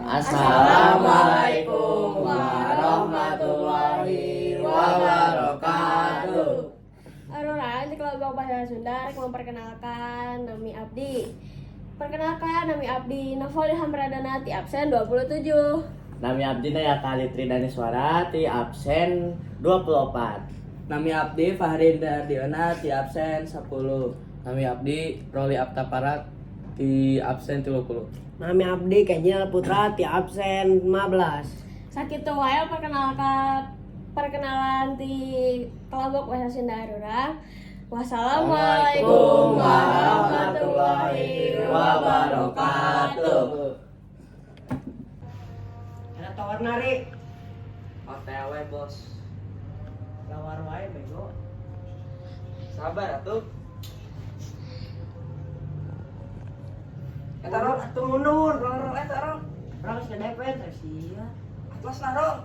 Assalamualaikum warahmatullahi wabarakatuh. Aurora, di kelompok bahasa Sunda rek memperkenalkan nami abdi. Perkenalkan nami abdi Novel Hamradana ti absen 27. Nami abdi ya Kali Tridani Suara ti absen 24. Nami abdi Fahri Dardiona ti absen 10. Nami abdi Roli Aptaparak ti absen 30. Nami abdi Kenyal Putra ti absen 15. Sakitu wae perkenalan ti kelompok bahasa Sunda Aurora. Wassalamualaikum warahmatullahi wabarakatuh. Ada tawar nari. OTW bos. Tawar wae bego. Sabar atuh. Taruh atuh mundur, taruh. Orang sudah DP terus iya. Atlas naro.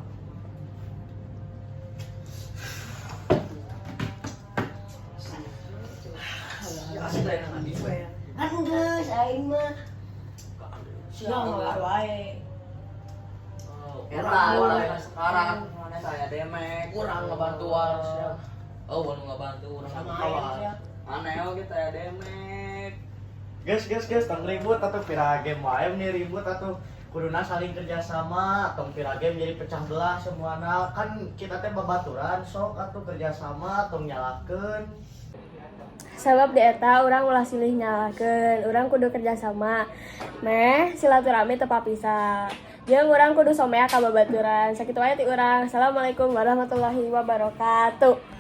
Ya asli teh nang di. Geus aing mah. Siang wae. Eta sekarang mana saya demek kurang ngebantu warung. Oh, belum ngebantu urang Sama kawan. aja. Aneh oge teh demek. Guys, tong ribut atau pira game wae nih ribut atau kuduna saling kerjasama atau pira game jadi pecah belah semuana kan kita teh babaturan sok atau kerjasama atau nyalakeun. Sabab di eta urang ulah silih nyalakeun, urang kudu kerjasama. Meh silaturahmi teu papisah. Jeung urang kudu somea ka babaturan. Sakitu wae ti urang. Assalamualaikum warahmatullahi wabarakatuh.